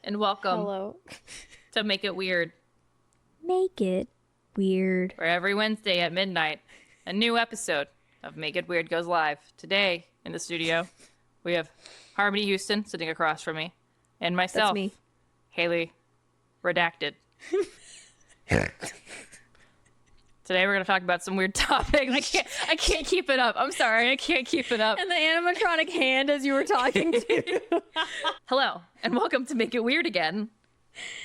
and welcome Hello. to Make It Weird, Make it weird. where every Wednesday at midnight, a new episode of Make It Weird goes live. Today, in the studio, we have Harmony Houston sitting across from me, and myself, That's me. Haley, redacted. Today we're going to talk about some weird topics. I can't keep it up. I'm sorry, I can't keep it up. And the animatronic hand as you were talking to. Hello, and welcome to Make It Weird again.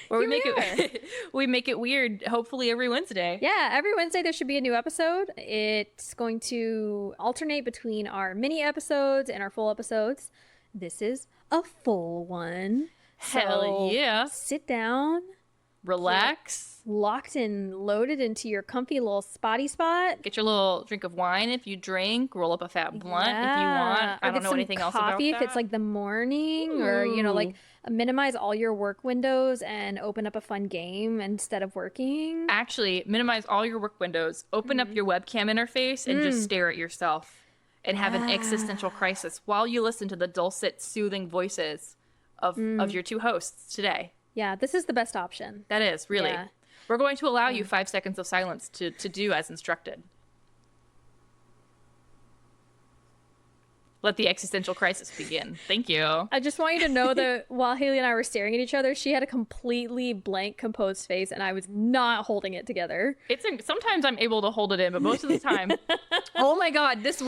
Where we Here we make it weird, hopefully every Wednesday. Yeah, every Wednesday there should be a new episode. It's going to alternate between our mini episodes and our full episodes. This is a full one. Hell So yeah. sit down, Relax. locked and loaded into your comfy little spotty spot. Get your little drink of wine if you drink. Roll up a fat blunt if you Yeah. want. I Or don't get know some anything else about coffee that. if it's like the morning, or like minimize all your work windows and open up a fun game instead of working. Actually, minimize all your work windows. Open up your webcam interface and just stare at yourself and have an existential crisis while you listen to the dulcet, soothing voices of your two hosts today. Yeah, this is the best option. That is, really. Yeah. We're going to allow you 5 seconds of silence to do as instructed. Let the existential crisis begin. Thank you. I just want you to know that while Haley and I were staring at each other, she had a completely blank, composed face, and I was not holding it together. Sometimes I'm able to hold it in, but most of the time, oh my god, this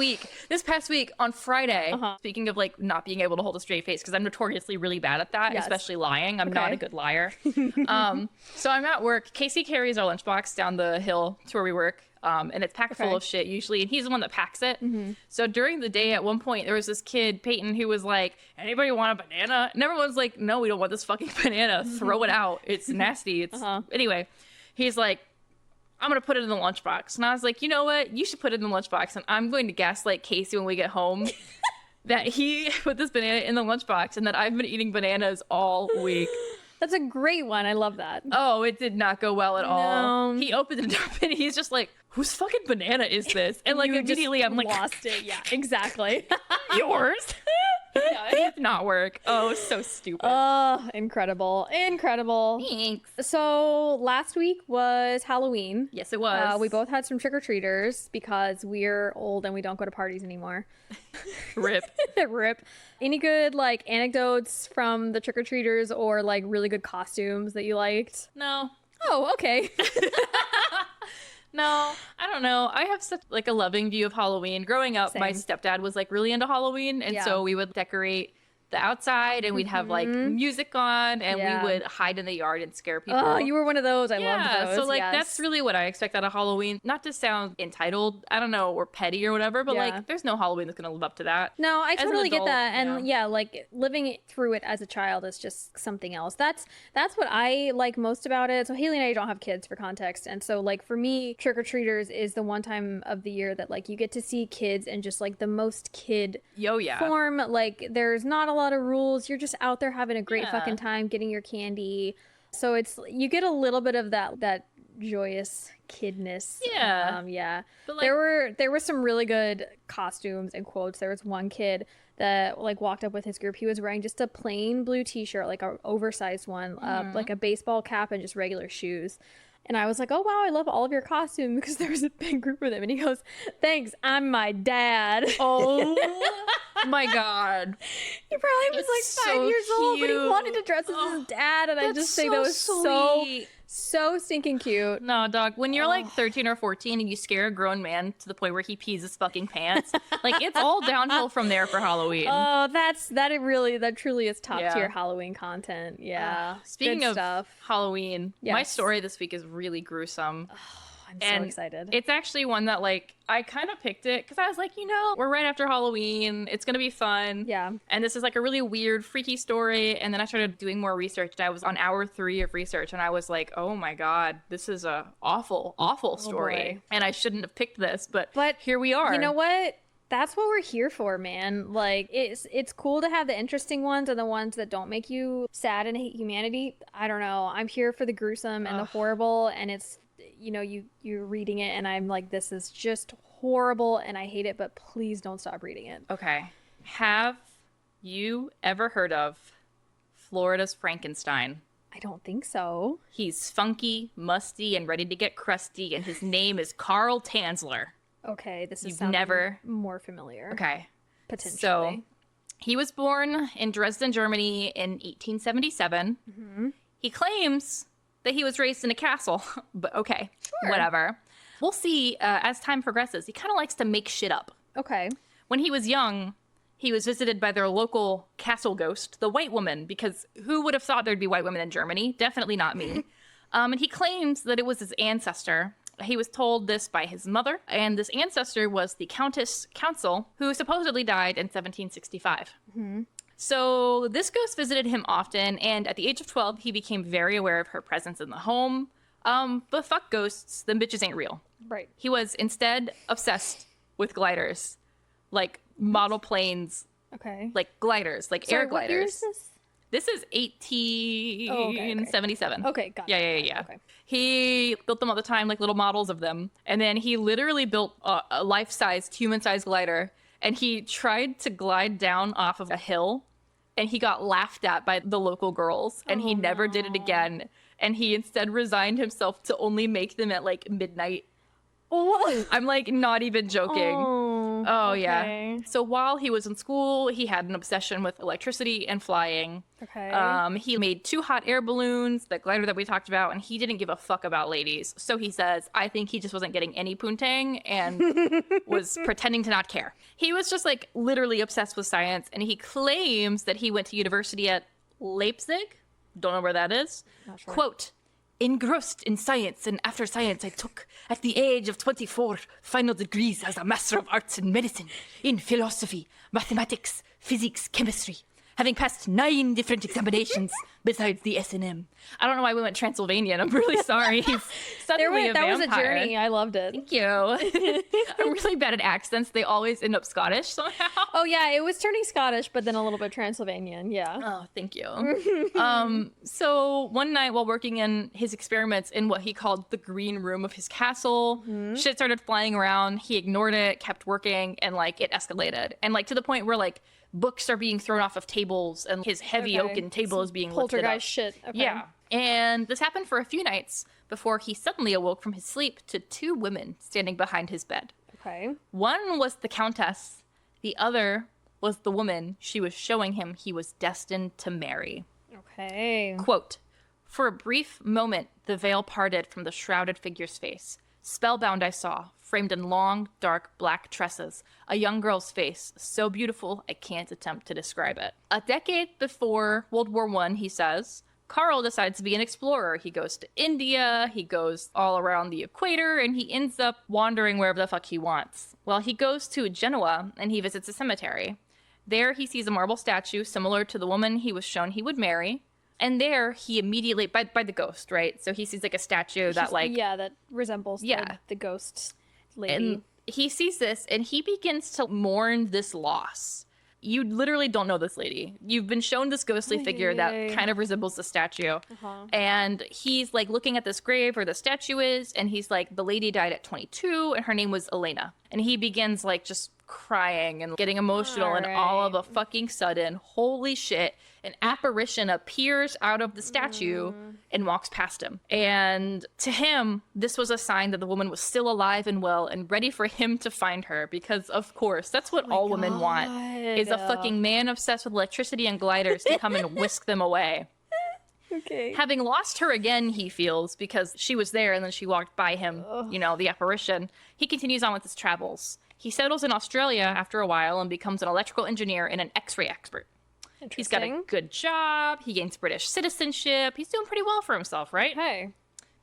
past week on Friday, speaking of like not being able to hold a straight face, because I'm notoriously really bad at that, Yes. especially lying. I'm not Okay. a good liar. So I'm at work. Casey carries our lunchbox down the hill to where we work. And it's packed full of shit usually, and he's the one that packs it. So during the day, at one point, there was this kid, Peyton, who was like, "Anybody want a banana?" And everyone's like, "No, we don't want this fucking banana. Throw it out. It's nasty." It's Anyway, he's like, "I'm gonna put it in the lunchbox," and I was like, "You know what? You should put it in the lunchbox, and I'm going to gaslight Casey when we get home." That he put this banana in the lunchbox and that I've been eating bananas all week. That's a great one. I love that. Oh, it did not go well at all. No. He opened it up and he's just like, "Whose fucking banana is this?" And like You just immediately I'm like, lost it. Yeah, exactly. "Yours?" Yeah, it did not work. Oh, so stupid. Oh, incredible. Incredible. Thanks. So last week was Halloween. Yes, it was. We both had some trick-or-treaters because we're old and we don't go to parties anymore. Rip. Rip. Any good like anecdotes from the trick-or-treaters or like really good costumes that you liked? No. Oh, okay. No, I don't know. I have such like a loving view of Halloween. Growing up, my Same. stepdad was like really into Halloween, and Yeah. so we would decorate the outside and we'd have like music on and Yeah. we would hide in the yard and scare people. Oh, you were one of those. I loved those. So like yes. that's really what I expect out of Halloween. Not to sound entitled, I don't know, or petty or whatever, but Yeah. like there's no Halloween that's gonna live up to that. No, I As an totally get adult, that. And yeah. yeah, like living through it as a child is just something else. That's what I like most about it. So Haley and I don't have kids for context. And so like for me, trick-or-treaters is the one time of the year that like you get to see kids in just like the most kid Yeah. form. Like there's not a lot of rules. You're just out there having a great Yeah. fucking time getting your candy. So it's you get a little bit of that joyous kidness. Yeah. Yeah. But, like- there were some really good costumes and quotes. There was one kid that like walked up with his group. He was wearing just a plain blue t-shirt, like an oversized one, like a baseball cap and just regular shoes. And I was like, "Oh wow, I love all of your costumes," because there was a big group of them. And he goes, "Thanks, I'm my dad." Oh my god. He probably was It's like 5 so years old, but he cute. wanted to dress as his dad, and I That's just think that was sweet. so stinking cute. No, dog. When you're like 13 or 14 and you scare a grown man to the point where he pees his fucking pants, like it's all downhill from there for Halloween. Oh, that truly is top Yeah. tier Halloween content. Yeah. Speaking Good of stuff. Halloween, my Yes. story this week is really gruesome. I'm so and excited. It's actually one that like I kind of picked it because I was like, we're right after Halloween. It's gonna be fun. Yeah. And this is like a really weird, freaky story. And then I started doing more research, and I was on hour 3 of research, and I was like, oh my god, this is a awful, awful story. boy. And I shouldn't have picked this, but But here we are. You know what? That's what we're here for, man. Like it's cool to have the interesting ones and the ones that don't make you sad and hate humanity. I don't know. I'm here for the gruesome and the horrible, and it's you're reading it and I'm like, this is just horrible and I hate it, but please don't stop reading it. Okay. Have you ever heard of Florida's Frankenstein? I don't think so. He's funky, musty, and ready to get crusty, and his name is Carl Tanzler. Okay, this is more familiar. Okay. Potentially. So, he was born in Dresden, Germany in 1877. Mm-hmm. He claims that he was raised in a castle, but okay, whatever. We'll see as time progresses. He kind of likes to make shit up. Okay. When he was young, he was visited by their local castle ghost, the White Woman, because who would have thought there'd be white women in Germany? Definitely not me. And he claims that it was his ancestor. He was told this by his mother, and this ancestor was the Countess Council, who supposedly died in 1765. Mm-hmm. So this ghost visited him often, and at the age of 12, he became very aware of her presence in the home. But fuck ghosts, them bitches ain't real. Right. He was instead obsessed with gliders, like model planes. Okay. Like gliders, like air gliders. What year is this? This is 1877. Okay, got it. Yeah. Okay. He built them all the time, like little models of them. And then he literally built a life-sized, human-sized glider. And he tried to glide down off of a hill. And he got laughed at by the local girls. And he never did it again. And he instead resigned himself to only make them at like midnight. Oh. I'm like not even joking. Oh okay. yeah. So while he was in school, he had an obsession with electricity and flying. Okay. He made 2 hot air balloons, that glider that we talked about, and he didn't give a fuck about ladies. So he says, I think he just wasn't getting any poontang and was pretending to not care. He was just like literally obsessed with science, and he claims that he went to university at Leipzig. Don't know where that is. Not sure. Quote, engrossed in science, and after science I took, at the age of 24, final degrees as a Master of Arts in Medicine, in philosophy, mathematics, physics, chemistry, having passed 9 different examinations besides the S&M. I don't know why we went Transylvanian. I'm really sorry. He's suddenly that was a vampire. journey. I loved it. Thank you. I'm really bad at accents. They always end up Scottish somehow. Oh yeah, it was turning Scottish, but then a little bit Transylvanian. Yeah. Oh, thank you. So one night while working in his experiments in what he called the green room of his castle, shit started flying around. He ignored it, kept working, and like it escalated. And like to the point where like books are being thrown off of tables and his heavy oaken table is being lifted up. Poltergeist shit. Okay. Yeah. And this happened for a few nights before he suddenly awoke from his sleep to 2 women standing behind his bed. Okay. One was the Countess. The other was the woman she was showing him he was destined to marry. Okay. Quote, for a brief moment, the veil parted from the shrouded figure's face. Spellbound I saw, framed in long, dark, black tresses, a young girl's face, so beautiful I can't attempt to describe it. A decade before World War I, he says, Carl decides to be an explorer. He goes to India, he goes all around the equator, and he ends up wandering wherever the fuck he wants. Well, he goes to Genoa, and he visits a cemetery. There he sees a marble statue similar to the woman he was shown he would marry. And there, he immediately, by the ghost, right? So he sees, like, a statue that, like... Yeah, that resembles the ghost lady. And he sees this, and he begins to mourn this loss. You literally don't know this lady. You've been shown this ghostly figure that kind of resembles the statue. And he's, like, looking at this grave where the statue is, and he's like, the lady died at 22, and her name was Elena. And he begins, like, just crying and getting emotional, and all of a fucking sudden, holy shit, an apparition appears out of the statue and walks past him. And to him, this was a sign that the woman was still alive and well and ready for him to find her, because of course that's what all women want, is a fucking man obsessed with electricity and gliders to come and whisk them away. Okay. Having lost her again, he feels, because she was there and then she walked by him, you know, the apparition, he continues on with his travels. He settles in Australia after a while and becomes an electrical engineer and an X-ray expert. He's got a good job. He gains British citizenship. He's doing pretty well for himself, right? Hey.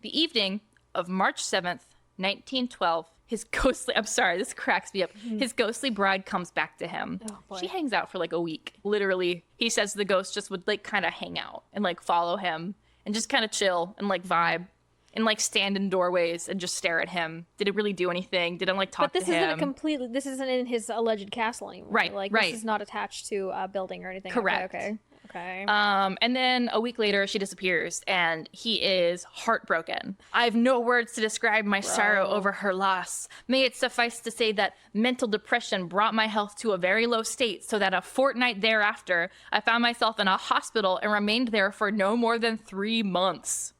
The evening of March 7th, 1912, his ghostly... I'm sorry, this cracks me up. His ghostly bride comes back to him. Oh, boy. She hangs out for like a week. Literally, he says the ghost just would like kind of hang out and like follow him and just kind of chill and like vibe. and like stand in doorways and just stare at him. Did it really do anything? Did it like talk to him? But this isn't in his alleged castle anymore. Right, Like, right. This is not attached to a building or anything. Correct. Okay. And then a week later, she disappears, and he is heartbroken. I have no words to describe my sorrow over her loss. May it suffice to say that mental depression brought my health to a very low state, so that a fortnight thereafter, I found myself in a hospital and remained there for no more than 3 months.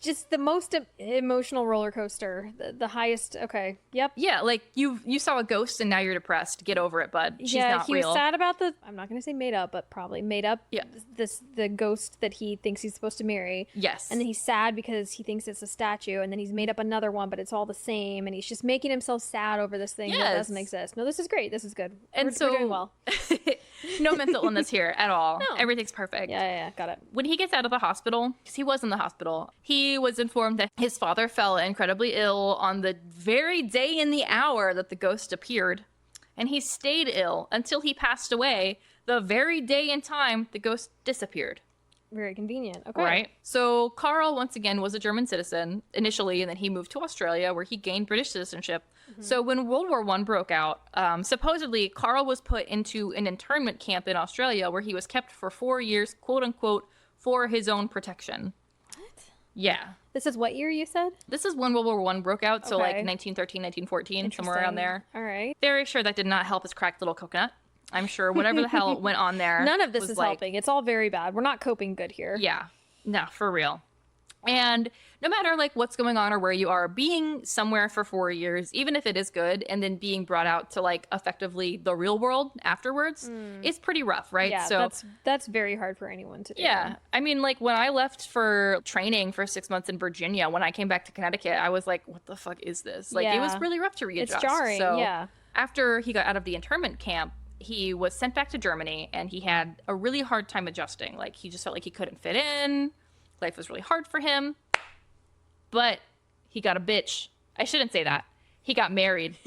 Just the most emotional roller coaster, the highest. Okay, yep. Yeah, like you saw a ghost and now you're depressed. Get over it, bud. She's not he real. was sad about I'm not going to say made up, but probably made up. Yeah. The ghost that he thinks he's supposed to marry. Yes. And then he's sad because he thinks it's a statue, and then he's made up another one, but it's all the same, and he's just making himself sad over this thing that doesn't exist. No, this is great. This is good. And we're doing well. No mental illness here at all. No. Everything's perfect. Yeah, got it. When he gets out of the hospital, because he was in the hospital, he was informed that his father fell incredibly ill on the very day and the hour that the ghost appeared. And he stayed ill until he passed away the very day and time the ghost disappeared. Very convenient. Okay. Right? So Carl, once again, was a German citizen initially, and then he moved to Australia where he gained British citizenship. Mm-hmm. So when World War I broke out, supposedly Carl was put into an internment camp in Australia where he was kept for 4 years, quote unquote, for his own protection. What? Yeah. This is what year you said? This is when World War I broke out, so like 1913, 1914, somewhere around there. All right. Very sure that did not help his cracked little coconut. I'm sure whatever the hell went on there. None of this is like, helping. It's all very bad. We're not coping good here. Yeah. No, for real. And no matter like what's going on or where you are, being somewhere for 4 years, even if it is good, and then being brought out to like effectively the real world afterwards is pretty rough, right? Yeah, so that's very hard for anyone to do. Yeah. I mean, like when I left for training for 6 months in Virginia, when I came back to Connecticut, I was like, what the fuck is this? Like it was really rough to readjust. It's jarring, so yeah. After he got out of the internment camp, he was sent back to Germany, and he had a really hard time adjusting. Like, he just felt like he couldn't fit in. Life was really hard for him. But he got a bitch. I shouldn't say that. He got married.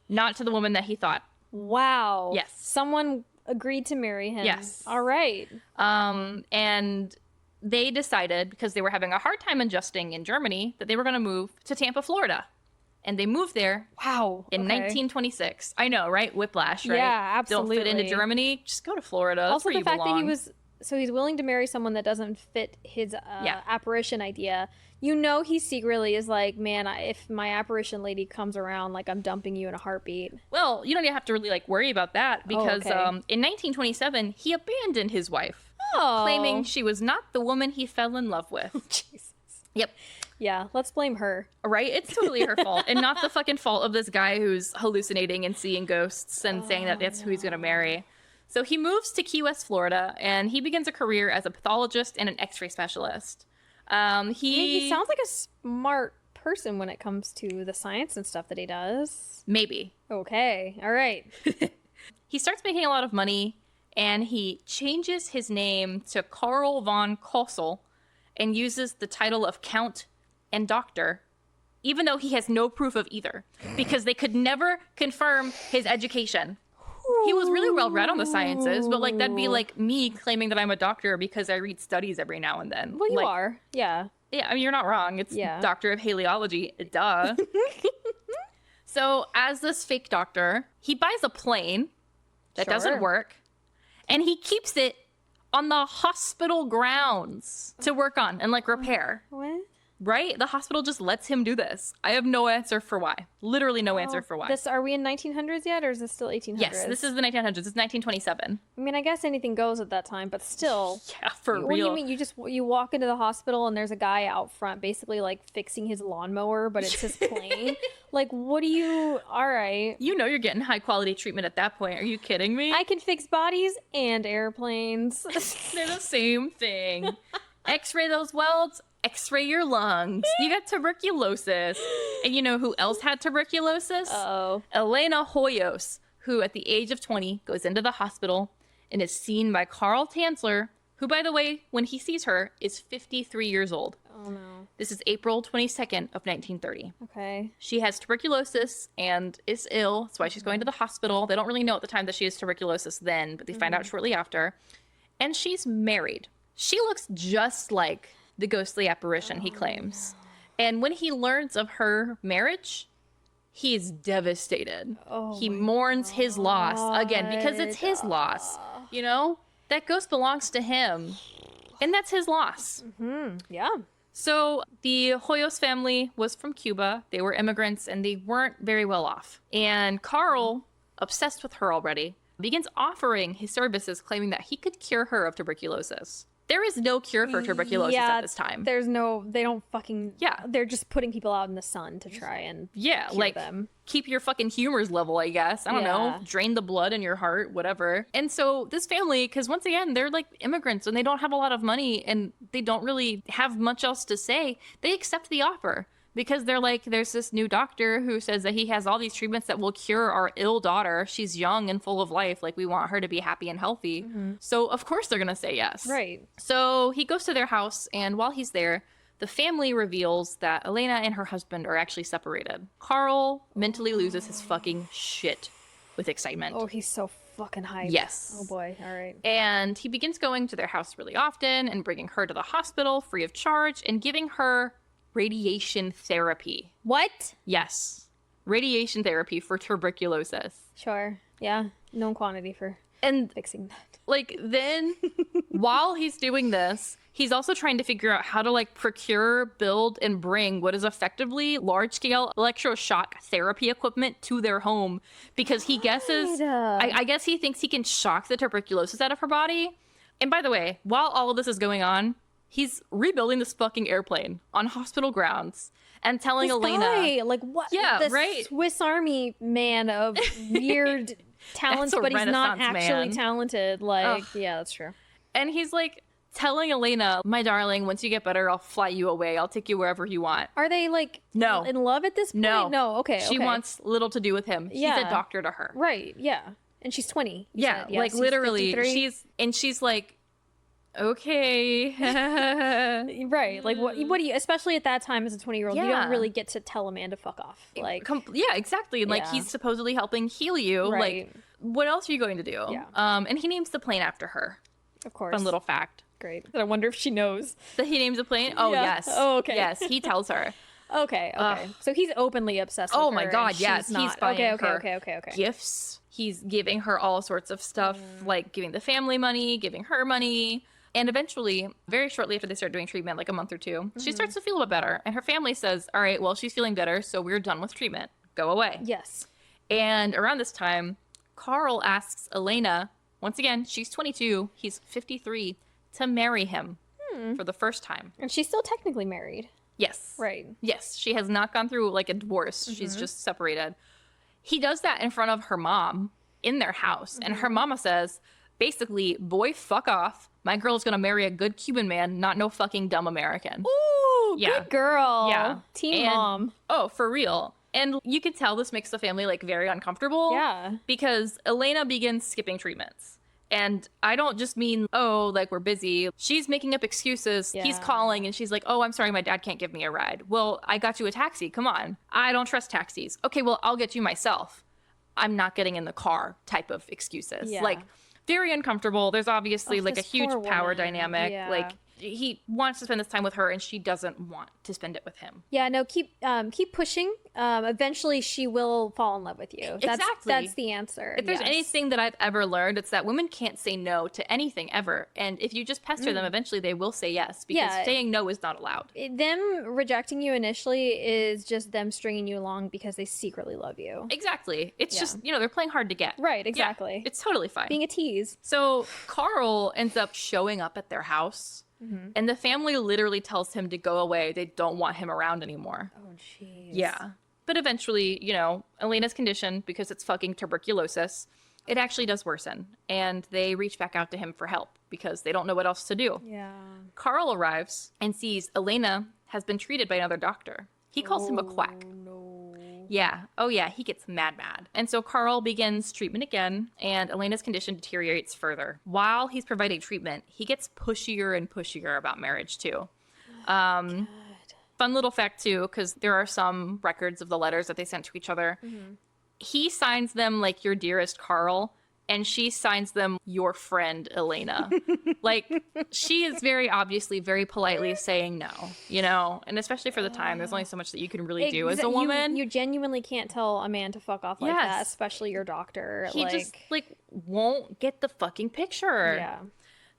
Not to the woman that he thought. Wow. Yes. Someone agreed to marry him. Yes. All right. And they decided, because they were having a hard time adjusting in Germany, that they were going to move to Tampa, Florida. And they moved there. Wow. In 1926. I know, right? Whiplash, right? Yeah, absolutely. Don't fit into Germany. Just go to Florida. That's Also, where the you fact belong. that he's willing to marry someone that doesn't fit his apparition idea. You know, he secretly is like, man, if my apparition lady comes around, like, I'm dumping you in a heartbeat. Well, you don't even have to really like worry about that, because okay. In 1927 he abandoned his wife, Oh. claiming she was not the woman he fell in love with. Jesus. Yep. Yeah, let's blame her. Right? It's totally her fault, and not the fucking fault of this guy who's hallucinating and seeing ghosts and saying that that's who he's going to marry. So he moves to Key West, Florida, and he begins a career as a pathologist and an x-ray specialist. He sounds like a smart person when it comes to the science and stuff that he does. Maybe. Okay. All right. He starts making a lot of money, and he changes his name to Karl von Kossel and uses the title of Count and Doctor, even though he has no proof of either, because they could never confirm his education. He was really well read on the sciences, but like that'd be like me claiming that I'm a doctor because I read studies every now and then. Well, you like, are. Yeah. Yeah, I mean, you're not wrong. It's Doctor of Heliology. Duh. So as this fake doctor, he buys a plane that doesn't work, and he keeps it on the hospital grounds to work on and like repair. What? Right? The hospital just lets him do this. I have no answer for why. Literally no answer for why. Are we in 1900s yet, or is this still 1800s? Yes, this is the 1900s. It's 1927. I mean, I guess anything goes at that time, but still. Yeah, for real. What do you mean? You walk into the hospital and there's a guy out front basically like fixing his lawnmower, but it's his plane? Like, what do you... All right. You know you're getting high quality treatment at that point. Are you kidding me? I can fix bodies and airplanes. They're the same thing. X-ray those welds, X-ray your lungs. You got tuberculosis. And you know who else had tuberculosis? Uh-oh. Elena Hoyos, who at the age of 20 goes into the hospital and is seen by Carl Tanzler, who, by the way, when he sees her, is 53 years old. Oh, no. This is April 22nd of 1930. Okay. She has tuberculosis and is ill. That's why she's going to the hospital. They don't really know at the time that she has tuberculosis then, but they find out shortly after. And she's married. She looks just like the ghostly apparition, he claims. No. And when he learns of her marriage, he is devastated. He mourns his loss again because it's his loss. You know, that ghost belongs to him, and that's his loss. Yeah. So the Hoyos family was from Cuba. They were immigrants, and they weren't very well off. And Carl, obsessed with her already, begins offering his services, claiming that he could cure her of tuberculosis. There is no cure for tuberculosis at this time. They don't fucking, they're just putting people out in the sun to try and cure like, them. Keep your fucking humors level, I guess. I don't know. Drain the blood in your heart, whatever. And so this family, because once again, they're like immigrants and they don't have a lot of money and they don't really have much else to say. They accept the offer. Because they're like, there's this new doctor who says that he has all these treatments that will cure our ill daughter. She's young and full of life. Like, we want her to be happy and healthy. So, of course, they're going to say yes. Right. So he goes to their house, and while he's there, the family reveals that Elena and her husband are actually separated. Carl mentally loses his fucking shit with excitement. Oh, he's so fucking hyped. Yes. Oh, boy. All right. And he begins going to their house really often and bringing her to the hospital free of charge and giving her radiation therapy. What? Yes. Radiation therapy for tuberculosis. Sure. Yeah. Known quantity for fixing that. Like, then, while he's doing this, he's also trying to figure out how to, like, procure, build, and bring what is effectively large-scale electroshock therapy equipment to their home because he guesses, I guess he thinks he can shock the tuberculosis out of her body. And by the way, while all of this is going on, he's rebuilding this fucking airplane on hospital grounds and telling Elena. Like, what? Yeah, the right. Swiss Army man of weird talents, but he's not actually talented. Like, yeah, that's true. And he's like telling Elena, my darling, once you get better, I'll fly you away. I'll take you wherever you want. Are they like in love at this point? No. Okay. She wants little to do with him. He's a doctor to her. Right. Yeah. And she's 20. Yeah. Like literally. 53. She's like, okay. Right. Like what do you, especially at that time as a 20-year-old, you don't really get to tell a man to fuck off. Like yeah, exactly. And like he's supposedly helping heal you. Right. Like, what else are you going to do? Yeah. And he names the plane after her. Of course. Fun little fact. Great. I wonder if she knows that he names the plane. Oh yes. Oh, okay. Yes, he tells her. Okay. So he's openly obsessed with her. Oh my god, yes. He's buying her okay. gifts. He's giving her all sorts of stuff, like giving the family money, giving her money. And eventually, very shortly after they start doing treatment, like a month or two, she starts to feel a bit better. And her family says, all right, well, she's feeling better, so we're done with treatment. Go away. Yes. And around this time, Carl asks Elena, once again, she's 22, he's 53, to marry him for the first time. And she's still technically married. Yes. Right. Yes. She has not gone through like a divorce. She's just separated. He does that in front of her mom in their house. And her mama says, basically, boy, fuck off. My girl's gonna marry a good Cuban man, not no fucking dumb American. Ooh, good girl. Yeah. Teen mom. Oh, for real. And you could tell this makes the family like very uncomfortable. Yeah. Because Elena begins skipping treatments. And I don't just mean, oh, like we're busy. She's making up excuses. Yeah. He's calling and she's like, oh, I'm sorry, my dad can't give me a ride. Well, I got you a taxi. Come on. I don't trust taxis. Okay, well, I'll get you myself. I'm not getting in the car type of excuses. Yeah. Like, very uncomfortable. There's obviously like a huge power dynamic. Yeah. Like, he wants to spend this time with her and she doesn't want to spend it with him. Yeah, no, keep pushing. Eventually she will fall in love with you. That's the answer. If there's anything that I've ever learned, it's that women can't say no to anything ever. And if you just pester them, eventually they will say yes, because saying no is not allowed. Them rejecting you initially is just them stringing you along because they secretly love you. Exactly. It's just, they're playing hard to get. Right, exactly. Yeah, it's totally fine. Being a tease. So Carl ends up showing up at their house. And the family literally tells him to go away. They don't want him around anymore. Oh, jeez. Yeah. But eventually, Elena's condition, because it's fucking tuberculosis, it actually does worsen. And they reach back out to him for help because they don't know what else to do. Yeah. Carl arrives and sees Elena has been treated by another doctor. He calls him a quack. No. Yeah. Oh, yeah. He gets mad. And so Carl begins treatment again, and Elena's condition deteriorates further. While he's providing treatment, he gets pushier and pushier about marriage, too. Fun little fact, too, because there are some records of the letters that they sent to each other. He signs them like your dearest Carl, and she signs them your friend Elena. Like, she is very obviously very politely saying no, you know, and especially for the time, there's only so much that you can really do as a woman. You genuinely can't tell a man to fuck off like that, especially your doctor. He just like won't get the fucking picture. Yeah.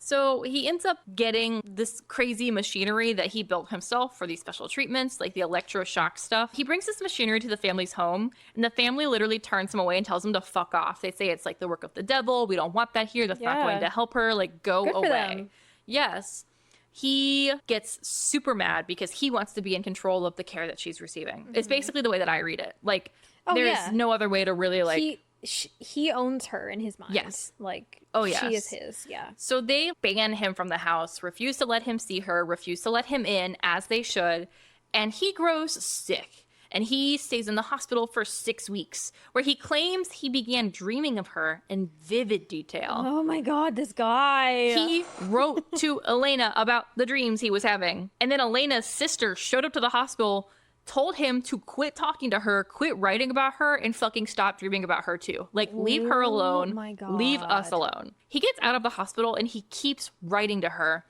So he ends up getting this crazy machinery that he built himself for these special treatments, like the electroshock stuff. He brings this machinery to the family's home, and the family literally turns him away and tells him to fuck off. They say it's like the work of the devil. We don't want that here. That's not going to help her. Like, go Good for away. them. Yes. He gets super mad because he wants to be in control of the care that she's receiving. It's basically the way that I read it. Like, there's no other way to really, like... He owns her in his mind. Yes. Like, yes. She is his, yeah. So they ban him from the house, refuse to let him see her, refuse to let him in, as they should, and he grows sick. And he stays in the hospital for 6 weeks, where he claims he began dreaming of her in vivid detail. Oh my God, this guy. He wrote to Elena about the dreams he was having. And then Elena's sister showed up to the hospital, told him to quit talking to her, quit writing about her, and fucking stop dreaming about her too. Like, leave her alone. My God. Leave us alone. He gets out of the hospital and he keeps writing to her,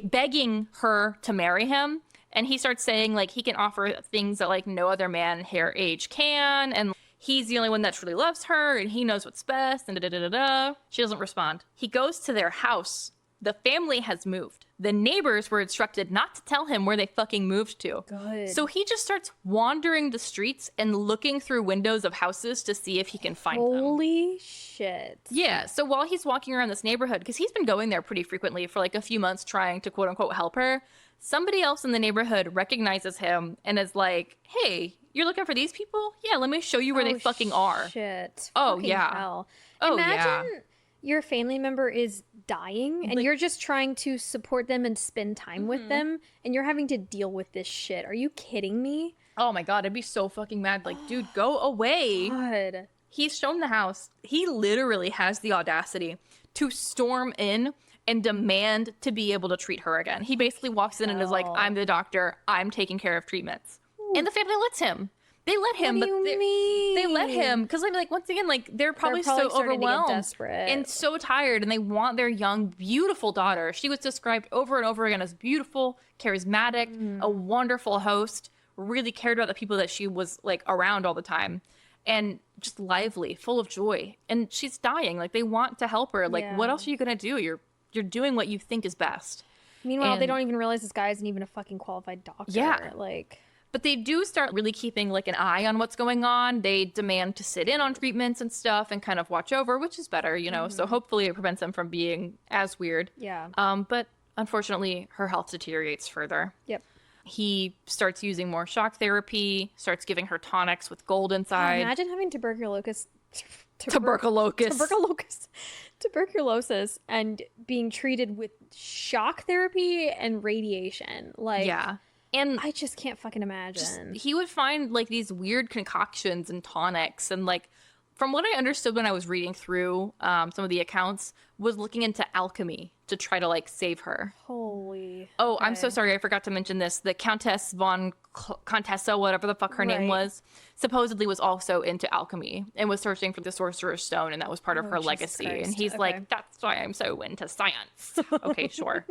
begging her to marry him. And he starts saying, like, he can offer things that, like, no other man her age can. And he's the only one that truly loves her, and he knows what's best, and da-da-da-da-da. She doesn't respond. He goes to their house. The family has moved. The neighbors were instructed not to tell him where they fucking moved to. Good. So he just starts wandering the streets and looking through windows of houses to see if he can find them. Holy shit. Yeah, so while he's walking around this neighborhood, because he's been going there pretty frequently for like a few months trying to quote-unquote help her, somebody else in the neighborhood recognizes him and is like, hey, you're looking for these people? Yeah, let me show you where they fucking are. Shit. Oh, Fucking yeah. Hell. Oh, Imagine your family member is dying and you're just trying to support them and spend time with them, and you're having to deal with this shit. Are you kidding me? Oh my God, I'd be so fucking mad. Like, dude, go away. God. He's shown the house. He literally has the audacity to storm in and demand to be able to treat her again. He basically walks in and is like, I'm the doctor. I'm taking care of treatments. And the family lets him. They let him. What do you mean? They let him. Because, like, once again, like, they're probably so overwhelmed desperate and so tired, and they want their young, beautiful daughter. She was described over and over again as beautiful, charismatic, a wonderful host, really cared about the people that she was, like, around all the time, and just lively, full of joy. And she's dying. Like, they want to help her. Like, what else are you going to do? You're doing what you think is best. Meanwhile, they don't even realize this guy isn't even a fucking qualified doctor. Yeah. Like... But they do start really keeping, like, an eye on what's going on. They demand to sit in on treatments and stuff and kind of watch over, which is better, you know? So hopefully it prevents them from being as weird. Yeah. But unfortunately, her health deteriorates further. Yep. He starts using more shock therapy, starts giving her tonics with gold inside. Imagine having tuberculosis and being treated with shock therapy and radiation. Like, yeah. And I just can't fucking imagine. He would find, like, these weird concoctions and tonics. And, like, from what I understood when I was reading through some of the accounts, was looking into alchemy to try to, like, save her. Holy. Oh, okay. I'm so sorry. I forgot to mention this. The Countess von Contessa, whatever the fuck her name was, supposedly was also into alchemy and was searching for the Sorcerer's Stone, and that was part of her legacy. Christ. And he's like, that's why I'm so into science. Okay, sure.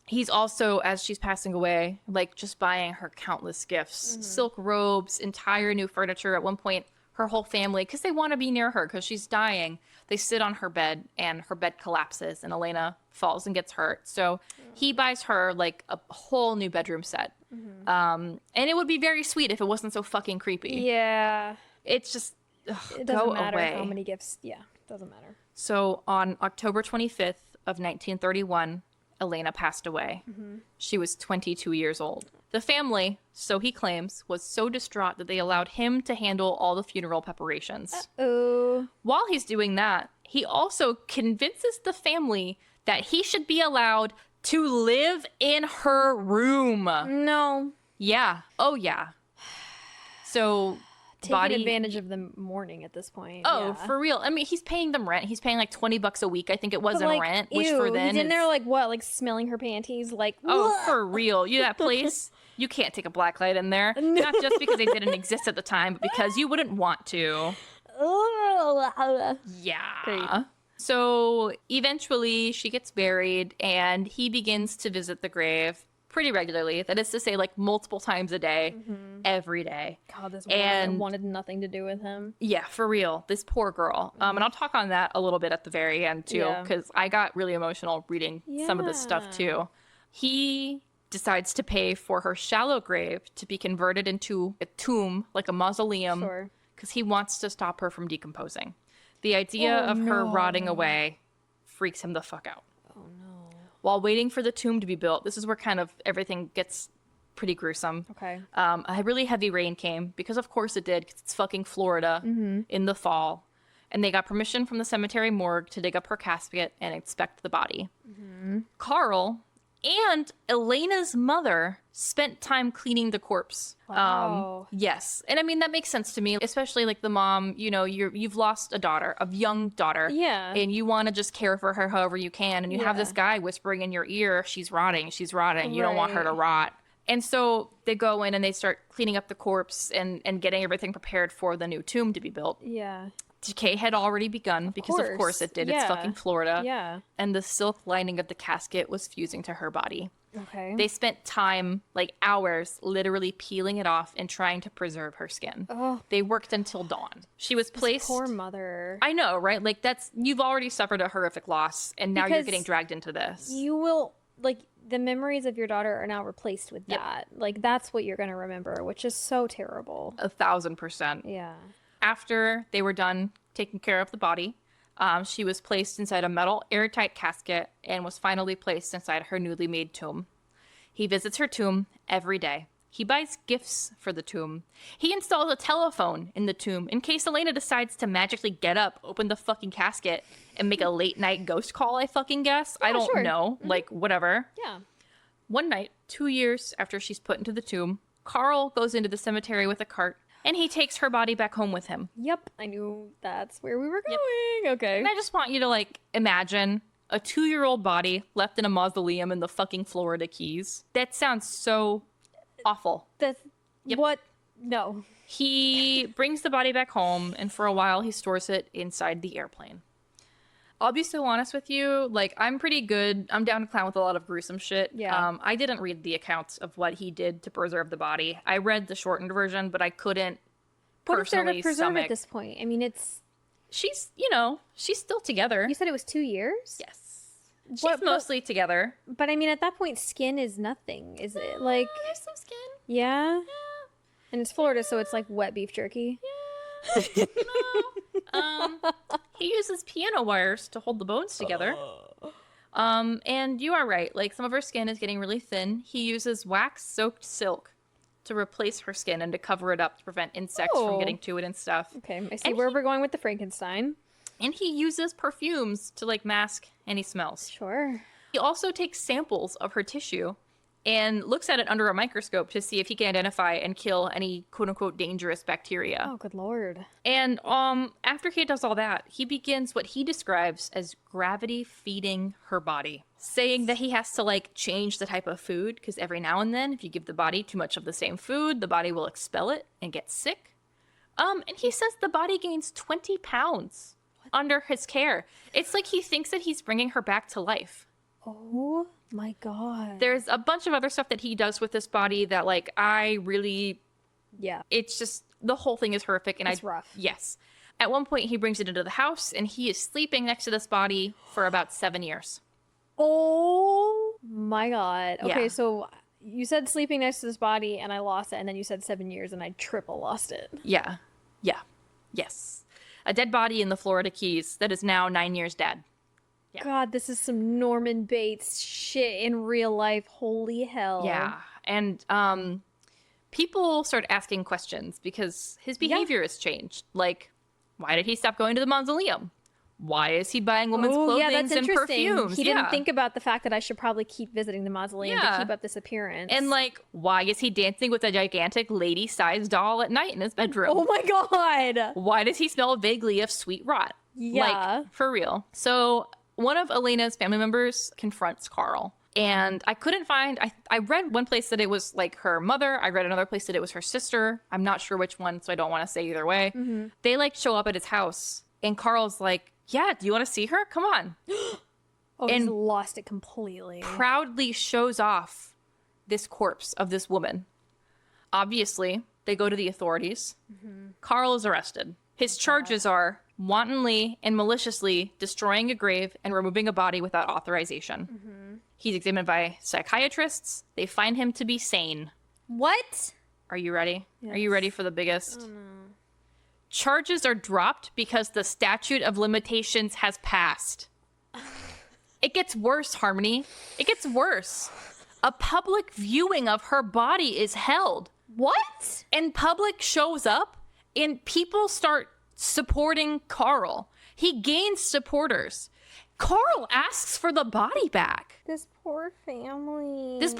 He's also, as she's passing away, like, just buying her countless gifts. Silk robes, entire new furniture. At one point, her whole family, because they want to be near her because she's dying, they sit on her bed, and her bed collapses, and Elena falls and gets hurt. So he buys her, like, a whole new bedroom set. And it would be very sweet if it wasn't so fucking creepy. Yeah. It's just, it doesn't matter away. how many gifts. Yeah, doesn't matter. So on October 25th of 1931, Elena passed away. She was 22 years old. The family, so he claims, was so distraught that they allowed him to handle all the funeral preparations. Oh. While he's doing that, he also convinces the family that he should be allowed to live in her room. No. Yeah. Oh, yeah. So... Taking advantage of the mourning at this point. Oh, yeah. for real. I mean, he's paying them rent. He's paying like $20 a week, I think it was, in rent, which for then he's in there like what, like smelling her panties, like. Oh, Whoa! for real. That place, you can't take a black light in there. No. Not just because they didn't exist at the time, but because you wouldn't want to. Yeah. Great. So eventually she gets buried and he begins to visit the grave pretty regularly. That is to say, like multiple times a day, every day. God, this And- woman wanted nothing to do with him. Yeah, for real. This poor girl. And I'll talk on that a little bit at the very end too, Yeah. because I got really emotional reading some of this stuff Yeah. too. He decides to pay for her shallow grave to be converted into a tomb, like a mausoleum, Sure. because he wants to stop her from decomposing. The idea of her rotting away freaks him the fuck out. Oh no. While waiting for the tomb to be built, this is where kind of everything gets pretty gruesome. Okay. A really heavy rain came, because of course it did, because it's fucking Florida in the fall. And they got permission from the cemetery morgue to dig up her casket and inspect the body. Carl and Elena's mother spent time cleaning the corpse. Wow. Yes. And I mean, that makes sense to me, especially like the mom, you know, you've lost a daughter, a young daughter. Yeah. And you want to just care for her however you can. And you have Yeah. this guy whispering in your ear, she's rotting, she's rotting. You don't want her to Right. rot. And so they go in and they start cleaning up the corpse and getting everything prepared for the new tomb to be built. Yeah. Decay had already begun because of course it did. It's Yeah. fucking Florida. Yeah. And the silk lining of the casket was fusing to her body. Okay. They spent time, like hours, literally peeling it off and trying to preserve her skin. Oh, They worked until dawn. She was placed. poor mother. I know, right? Like you've already suffered a horrific loss and now you're Because getting dragged into this. You will, like, the memories of your daughter are now replaced with Yep. that. Like, that's what you're going to remember, which is so terrible. 1,000%. Yeah. After they were done taking care of the body, she was placed inside a metal airtight casket and was finally placed inside her newly made tomb. He visits her tomb every day. He buys gifts for the tomb. He installs a telephone in the tomb in case Elena decides to magically get up, open the fucking casket, and make a late night ghost call, I fucking guess. I don't sure. know. Like, whatever. Yeah. One night, 2 years after she's put into the tomb, Carl goes into the cemetery with a cart and he takes her body back home with him. Yep. I knew that's where we were going. Okay. And I just want you to, like, imagine a 2-year-old body left in a mausoleum in the fucking Florida Keys. That sounds so awful. That's Yep. what? No. He brings the body back home, and for a while he stores it inside the airplane. I'll be so honest with you, like, I'm pretty good. I'm down to clown with a lot of gruesome shit. Yeah. I didn't read the accounts of what he did to preserve the body. I read the shortened version, but I couldn't What if they're personally to preserve stomach. at this point? I mean, it's. She's, she's still together. You said it was 2 years? Yes. She's What- but- mostly together. But I mean, at that point, skin is nothing, is it? Like, There's some skin. yeah? And it's Florida, so it's like wet beef jerky. He uses piano wires to hold the bones together. And you are right. Like, some of her skin is getting really thin. He uses wax-soaked silk to replace her skin and to cover it up to prevent insects from Oh. getting to it and stuff. Okay, I see And where we're going with the Frankenstein. And he uses perfumes to, like, mask any smells. Sure. He also takes samples of her tissue and looks at it under a microscope to see if he can identify and kill any quote-unquote dangerous bacteria. Oh, good lord. And after he does all that, he begins what he describes as gravity feeding her body, saying that he has to, like, change the type of food because every now and then, if you give the body too much of the same food, the body will expel it and get sick. And he says the body gains 20 pounds under his care. It's like he thinks that he's bringing her back to life. Oh my god. There's a bunch of other stuff that he does with this body that, like, I really, Yeah. it's just, the whole thing is horrific. And It's rough. Yes. At one point, he brings it into the house, and he is sleeping next to this body for about 7 years. Oh my god. Okay, Yeah. so you said sleeping next to this body and I lost it, and then you said 7 years and I triple lost it. Yeah. Yeah. Yes. A dead body in the Florida Keys that is now 9 years dead. Yeah. God, this is some Norman Bates shit in real life. Holy hell. Yeah. And people start asking questions because his behavior has changed. Like, why did he stop going to the mausoleum? Why is he buying women's Oh, clothing yeah, that's and interesting. perfumes? He didn't think about the fact that I should probably keep visiting the mausoleum Yeah. to keep up this appearance. And, like, why is he dancing with a gigantic lady-sized doll at night in his bedroom? oh my god. Why does he smell vaguely of sweet rot? Yeah. Like, for real. So one of Elena's family members confronts Carl. And I couldn't find, I read one place that it was like her mother. I read another place that it was her sister. I'm not sure which one, so I don't want to say either way. They like show up at his house And Carl's like, yeah, do you want to see her? Come on. Oh, he's lost it completely. Proudly shows off this corpse of this woman. Obviously, they go to the authorities. Carl is arrested. His charges are wantonly and maliciously destroying a grave and removing a body without authorization. He's examined by psychiatrists. They find him to be sane. What? Are you ready? Yes. Are you ready for the biggest? Oh, no. Charges are dropped because the statute of limitations has passed. It gets worse, Harmony. It gets worse. A public viewing of her body is held. What? And public shows up and people start supporting Carl. He gains supporters. Carl asks for the body back. This poor family. This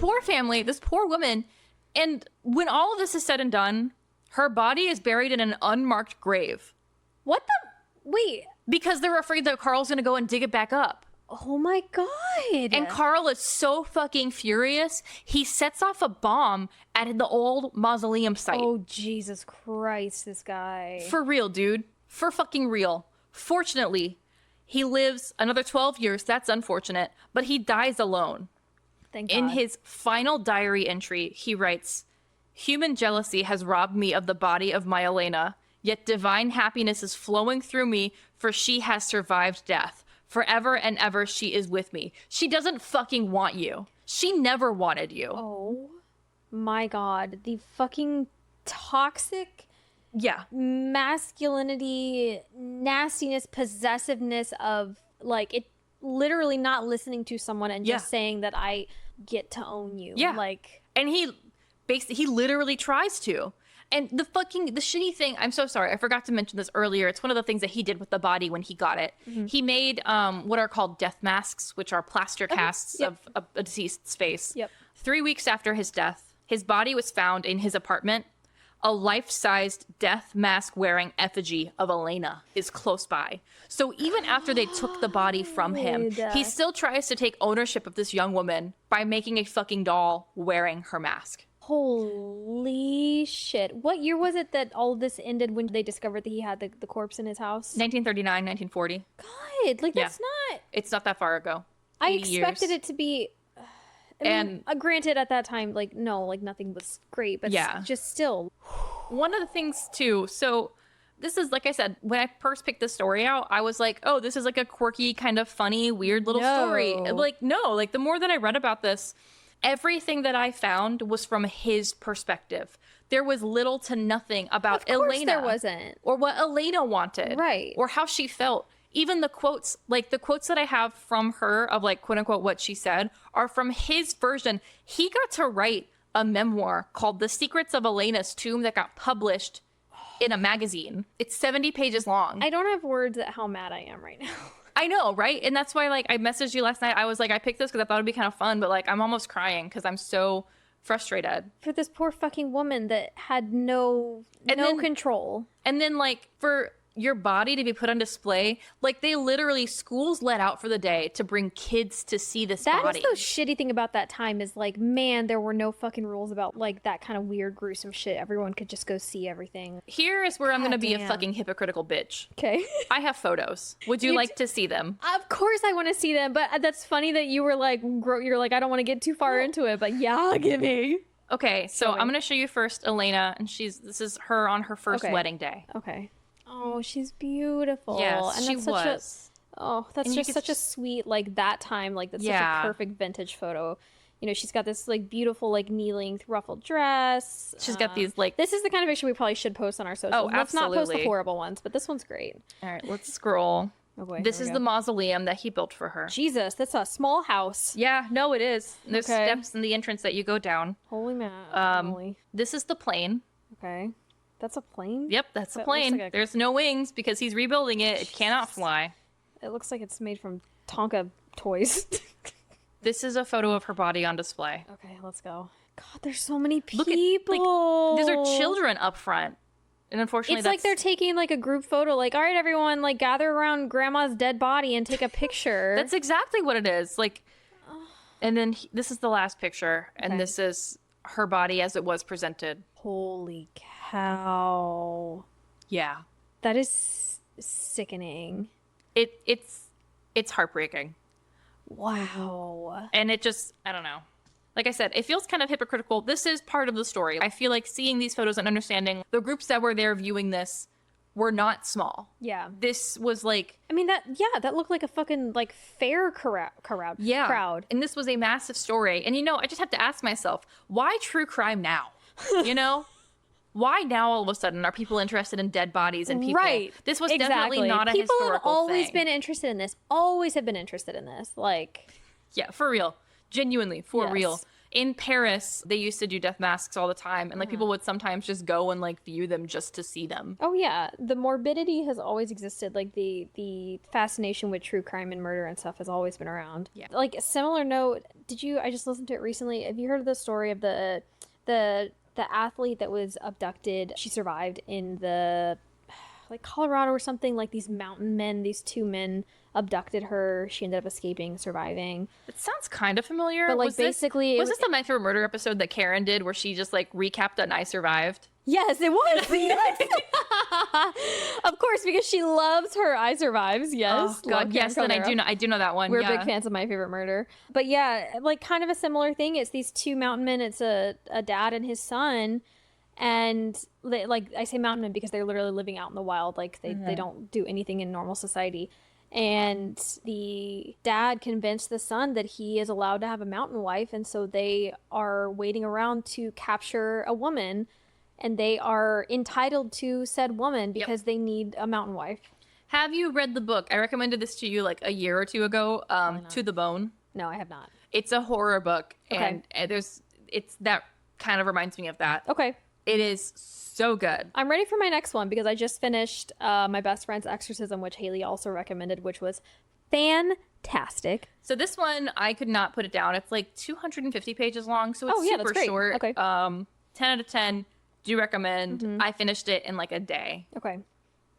poor woman. And when all of this is said and done, her body is buried in an unmarked grave. What the? Wait. Because they're afraid that Carl's going to go and dig it back up. Oh my God. And Carl is so fucking furious, he sets off a bomb at the old mausoleum site. Oh, Jesus Christ, this guy. For real, dude. For fucking real. Fortunately, he lives another 12 years. That's unfortunate. But he dies alone. Thank God. In his final diary entry, he writes, "Human jealousy has robbed me of the body of my Elena, yet divine happiness is flowing through me, for she has survived death. Forever and ever she is with me." She doesn't fucking want you. She never wanted you. Oh my God. The fucking toxic masculinity, nastiness, possessiveness of like it literally not listening to someone and just saying that I get to own you. Yeah. Like, and he literally tries to. And the shitty thing, I'm so sorry, I forgot to mention this earlier. It's one of the things that he did with the body when he got it. He made what are called death masks, which are plaster casts of a deceased's face. 3 weeks after his death, his body was found in his apartment. A life-sized death mask-wearing effigy of Elena is close by. So even after they took the body from him, he still tries to take ownership of this young woman by making a fucking doll wearing her mask. Holy shit. What year was it that all this ended when they discovered that he had the corpse in his house? 1939, 1940. God, like that's not... It's not that far ago. I expected it to be... granted, at that time, like, no, like, nothing was great, but just still. One of the things, too, so this is, like I said, when I first picked this story out, I was like, oh, this is like a quirky, kind of funny, weird little story. Like, no, like, the more that I read about this, everything that I found was from his perspective. There was little to nothing about Elena. There wasn't. Or what Elena wanted. Right. Or how she felt. Even the quotes, like the quotes that I have from her of like, quote unquote, what she said are from his version. He got to write a memoir called The Secrets of Elena's Tomb that got published in a magazine. It's 70 pages long. I don't have words at how mad I am right now. I know, right? And that's why, like, I messaged you last night. I was like, I picked this because I thought it'd be kind of fun, but like, I'm almost crying because I'm so frustrated. For this poor fucking woman that had no control. And then, like, for your body to be put on display, like, they literally, schools let out for the day to bring kids to see this body. That is the shitty thing about that time is, like, man, there were no fucking rules about, like, that kind of weird, gruesome shit. Everyone could just go see everything. Here is where I'm going to be a fucking hypocritical bitch. Okay. I have photos. Would you like to see them? Of course I want to see them, but that's funny that you were like, you're like, I don't want to get too far into it, but yeah, give me. Okay, so I'm going to show you first Elena, and this is her on her first wedding day. Okay. Oh, she's beautiful. Yes, and she that's was. That's just such a sweet, like, that time, like, that's such a perfect vintage photo. You know, she's got this, like, beautiful, like, knee-length ruffled dress. She's got these, like... This is the kind of picture we probably should post on our socials. Oh, absolutely. Let's not post the horrible ones, but this one's great. All right, let's scroll. Oh boy, this is the mausoleum that he built for her. Jesus, that's a small house. Yeah, no, it is. There's steps in the entrance that you go down. Holy man. This is the plane. Okay. That's a plane? Yep, that's a plane. Like There's no wings because he's rebuilding it. It cannot fly. It looks like it's made from Tonka toys. This is a photo of her body on display. Okay, let's go. God, there's so many people. Look at, these are children up front. And unfortunately, it's like they're taking like a group photo. Like, all right, everyone, like gather around grandma's dead body and take a picture. That's exactly what it is. Like, and then this is the last picture. And this is her body as it was presented. Holy cow. Yeah. That is sickening. It's heartbreaking. Wow. And it just, I don't know. Like I said, it feels kind of hypocritical. This is part of the story. I feel like seeing these photos and understanding the groups that were there viewing this were not small. Yeah. This was like... I mean, that looked like a fucking, like, fair crowd. Yeah. Crowd. And this was a massive story. And, I just have to ask myself, why true crime now? Why now all of a sudden are people interested in dead bodies and people? Right. This was definitely not a people historical have always thing. Been interested in this. Always have been interested in this. Like... Yeah, for real. Genuinely, for real. In Paris, they used to do death masks all the time, and like people would sometimes just go and like view them just to see them. Oh yeah, the morbidity has always existed. Like the fascination with true crime and murder and stuff has always been around. Yeah. Like a similar note, I just listened to it recently. Have you heard of the story of the athlete that was abducted? She survived in the like Colorado or something. Like these mountain men, these two men abducted her. She ended up escaping, surviving. It sounds kind of familiar. But like was this the My Favorite Murder episode that Karen did where she just like recapped that I survived? Yes, it was. Yes. Of course, because she loves her I Survives. Yes. Oh, God, yes, and I do know that one. We're big fans of My Favorite Murder. But yeah, like kind of a similar thing. It's these two mountain men. It's a dad and his son. And like I say mountain men because they're literally living out in the wild. Like they don't do anything in normal society. And the dad convinced the son that he is allowed to have a mountain wife. And so they are waiting around to capture a woman. And they are entitled to said woman because they need a mountain wife. Have you read the book? I recommended this to you like a year or two ago, To the Bone. No, I have not. It's a horror book. And that kind of reminds me of that. Okay. It is so good. I'm ready for my next one because I just finished my best friend's Exorcism, which Haley also recommended, which was fantastic. So this one, I could not put it down. It's like 250 pages long, so it's super that's great. short. Okay. 10 out of 10. Do recommend. Mm-hmm. I finished it in like a day. Okay.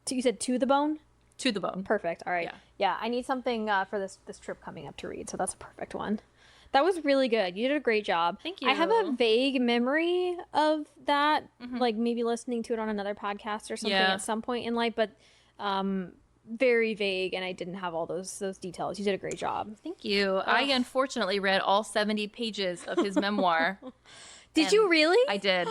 So you said To the Bone? To the Bone. Perfect. All right. Yeah, I need something for this trip coming up to read, so that's a perfect one. That was really good. You did a great job. Thank you. I have a vague memory of that, like maybe listening to it on another podcast or something at some point in life, but very vague, and I didn't have all those details. You did a great job. Thank you. I unfortunately read all 70 pages of his memoir. Did you really? I did.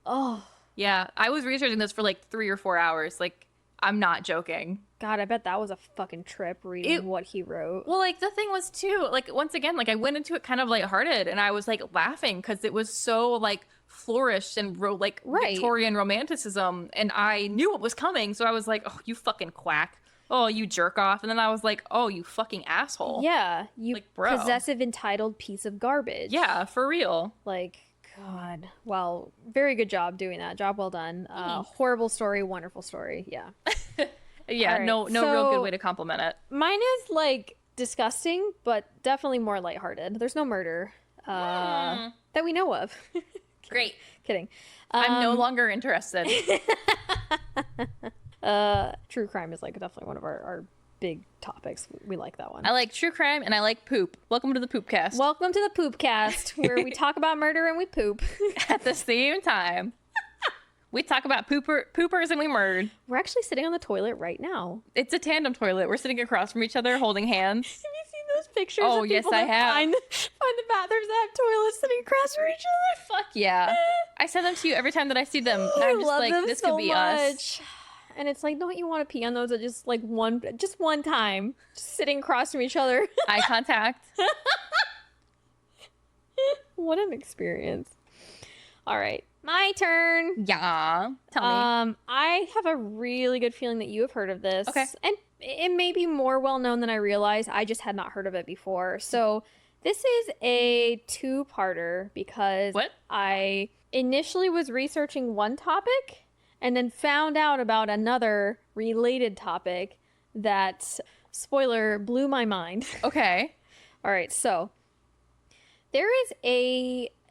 Oh. Yeah, I was researching this for like 3 or 4 hours. Like, I'm not joking. God, I bet that was a fucking trip reading what he wrote. Well, like, the thing was, too, like, once again, like, I went into it kind of lighthearted, and I was, like, laughing because it was so, like, flourished and, Victorian romanticism, and I knew what was coming, so I was like, oh, you fucking quack. Oh, you jerk off. And then I was like, oh, you fucking asshole. Yeah, you like, bro. Possessive, entitled piece of garbage. Yeah, for real. Like... God. Well, very good job doing that. Job well done. Horrible story, wonderful story. Yeah. Yeah, right. No real good way to compliment it. Mine is like disgusting, but definitely more lighthearted. There's no murder that we know of. Great. Kidding. I'm no longer interested. True crime is like definitely one of our big topics. We like that one. I like true crime and I like poop. Welcome to the Poopcast. Welcome to the Poopcast, where we talk about murder and we poop at the same time. We talk about poopers and we murdered. We're actually sitting on the toilet right now. It's a tandem toilet. We're sitting across from each other holding hands. Have you seen those pictures? Oh, of yes, people I that have. Find the bathrooms that have toilets sitting across from each other. Fuck yeah. I send them to you every time that I see them. And I'm just like, this so could be us. And it's like, don't you want to pee on those at just like one time, just sitting across from each other? Eye contact. What an experience. All right, my turn. Yeah. Tell me. I have a really good feeling that you have heard of this. Okay. And it may be more well known than I realized. I just had not heard of it before. So this is a two-parter because I initially was researching one topic and then found out about another related topic that, spoiler, blew my mind. Okay. All right, so there is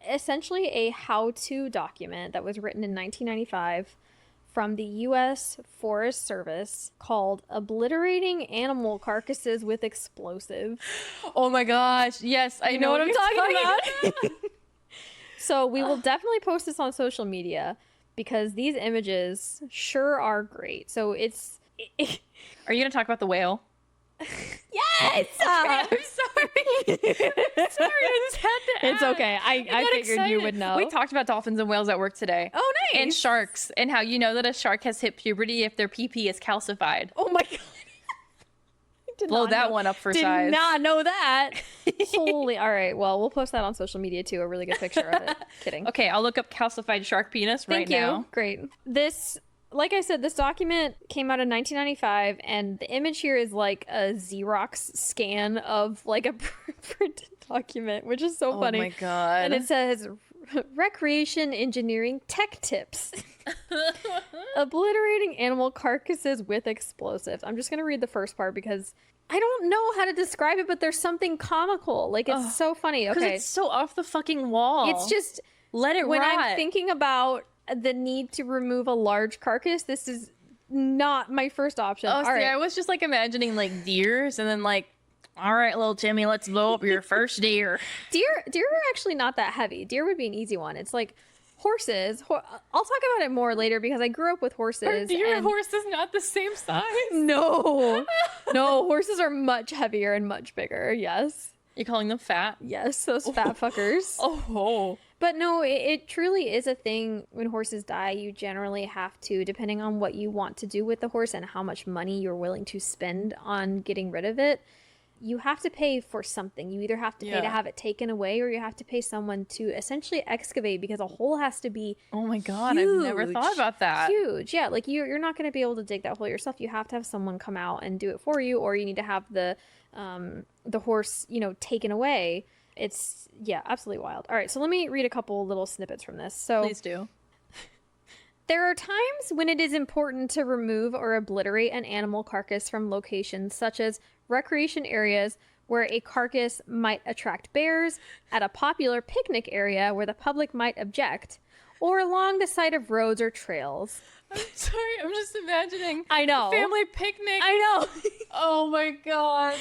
essentially a how-to document that was written in 1995 from the U.S. Forest Service called Obliterating Animal Carcasses with Explosive. Oh my gosh, yes, I know what I'm talking about. So we will definitely post this on social media, because these images sure are great. So it's... Are you going to talk about the whale? Yes! I'm sorry. Sorry, I just had to It's ask. okay. I figured you would know. We talked about dolphins and whales at work today. Oh, nice. And sharks, and how you know that a shark has hit puberty if their pee-pee is calcified. Oh my god. Blow that one up for size. Did not know that. Holy. All right. Well, we'll post that on social media too. A really good picture of it. Kidding. Okay, I'll look up calcified shark penis right now. Thank you. Great. This, like I said, this document came out in 1995, and the image here is like a Xerox scan of like a printed document, which is so funny. Oh my god. And it says recreation engineering tech tips. Obliterating animal carcasses with explosives. I'm just going to read the first part because I don't know how to describe it, but there's something comical. Like, it's so funny. Okay. It's so off the fucking wall. It's just, let it when rot. I'm thinking about the need to remove a large carcass, this is not my first option. Oh, All see, right. I was just like imagining like deers and then like, all right, little Timmy, let's blow up your first deer. Deer are actually not that heavy. Deer would be an easy one. It's like horses. I'll talk about it more later because I grew up with horses. Are deer and horses not the same size? No. No, horses are much heavier and much bigger. Yes. You calling them fat? Yes, those fat fuckers. Oh. But no, it truly is a thing. When horses die, you generally have to, depending on what you want to do with the horse and how much money you're willing to spend on getting rid of it, you have to pay for something. You either have to pay to have it taken away, or you have to pay someone to essentially excavate, because a hole has to be Oh my god, I've never thought about that. huge. Yeah, like you're not going to be able to dig that hole yourself. You have to have someone come out and do it for you, or you need to have the horse, taken away. It's, yeah, absolutely wild. All right, so let me read a couple little snippets from this. So Please do. there are times when it is important to remove or obliterate an animal carcass from locations such as recreation areas where a carcass might attract bears, at a popular picnic area where the public might object, or along the side of roads or trails. I'm sorry, I'm just imagining. I know. Family picnic. I know. Oh my god.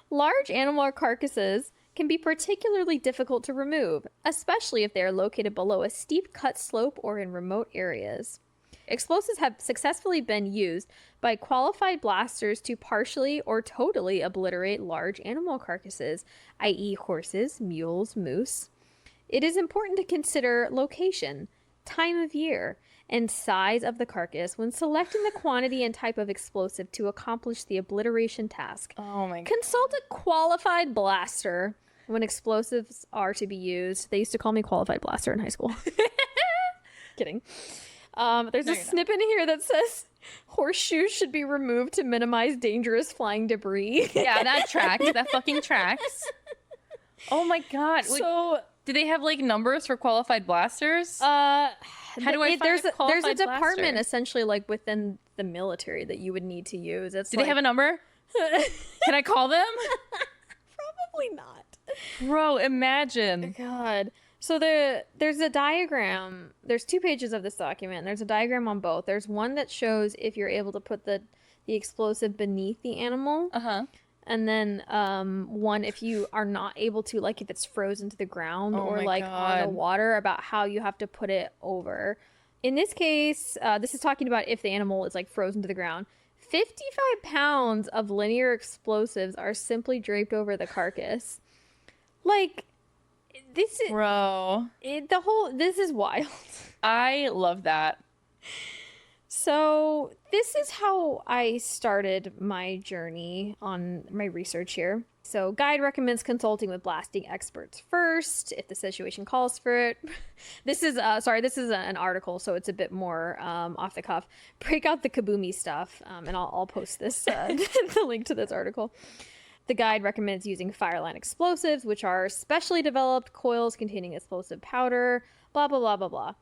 Large animal carcasses can be particularly difficult to remove, especially if they are located below a steep cut slope or in remote areas. Explosives have successfully been used by qualified blasters to partially or totally obliterate large animal carcasses, i.e. horses, mules, moose. It is important to consider location, time of year, and size of the carcass when selecting the quantity and type of explosive to accomplish the obliteration task. Oh my god. Consult a qualified blaster when explosives are to be used. They used to call me qualified blaster in high school. Kidding. There's a snippet in here that says horseshoes should be removed to minimize dangerous flying debris. Yeah, that tracks. That fucking tracks. Oh my god. So, do they have like numbers for qualified blasters? How do I find there's a qualified a department blaster? essentially like within the military that you would need to use. It's Do they have a number? Can I call them? Probably not. Bro, imagine. God. So there's a diagram. There's 2 pages of this document. There's a diagram on both. There's one that shows if you're able to put the explosive beneath the animal. Uh-huh. And then one if you are not able to, like if it's frozen to the ground or like on the water, about how you have to put it over. In this case, this is talking about if the animal is like frozen to the ground. 55 pounds of linear explosives are simply draped over the carcass. Like, this is... Bro. This is wild. I love that. So, this is how I started my journey on my research here. So, guide recommends consulting with blasting experts first, if the situation calls for it. This is an article, so it's a bit more off the cuff. Break out the kaboomy stuff, and I'll post this, the link to this article. The guide recommends using fireline explosives, which are specially developed coils containing explosive powder, blah, blah, blah, blah,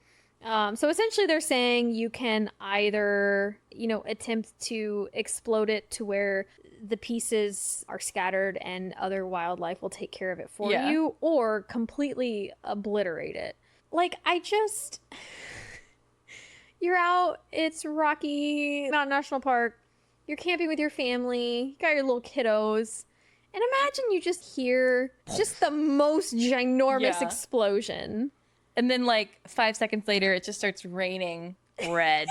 blah. So essentially they're saying you can either, attempt to explode it to where the pieces are scattered and other wildlife will take care of it for you, or completely obliterate it. Like, you're out, it's Rocky Mountain National Park, you're camping with your family, you got your little kiddos, and imagine you just hear just the most ginormous explosion. And then like 5 seconds later, it just starts raining red.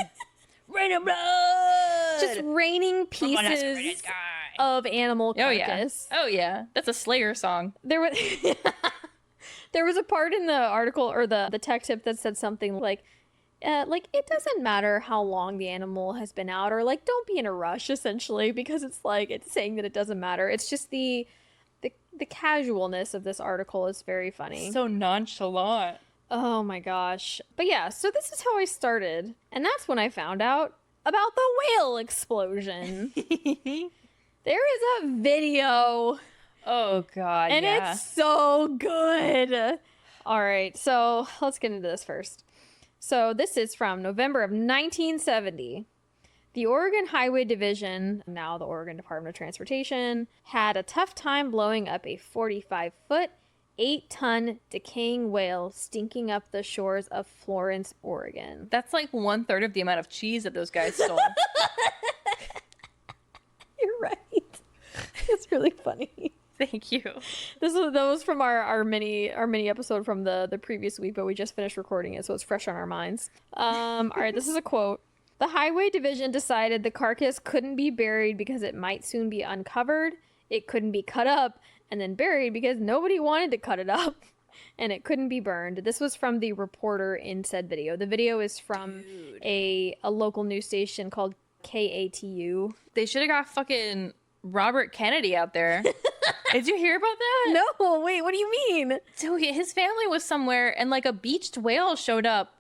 Raining blood! Just raining pieces of animal carcass. Oh yeah. That's a Slayer song. There was there was a part in the article or the tech tip that said something like it doesn't matter how long the animal has been out, or like don't be in a rush, essentially, because it's like it's saying that it doesn't matter. It's just the casualness of this article is very funny. So nonchalant. Oh my gosh. But yeah, so this is how I started. And that's when I found out about the whale explosion. There is a video. Oh god. And it's so good. All right, so let's get into this first. So this is from November of 1970. The Oregon Highway Division, now the Oregon Department of Transportation, had a tough time blowing up a 45-foot, 8-ton decaying whale stinking up the shores of Florence, Oregon. That's like 1/3 of the amount of cheese that those guys stole. You're right. It's really funny. Thank you. That was from our mini episode from the previous week, but we just finished recording it, so it's fresh on our minds. All right, this is a quote. The Highway Division decided the carcass couldn't be buried because it might soon be uncovered. It couldn't be cut up and then buried because nobody wanted to cut it up. And it couldn't be burned. This was from the reporter in said video. The video is from a local news station called KATU. They should have got fucking Robert Kennedy out there. Did you hear about that? No, wait, what do you mean? So his family was somewhere and like a beached whale showed up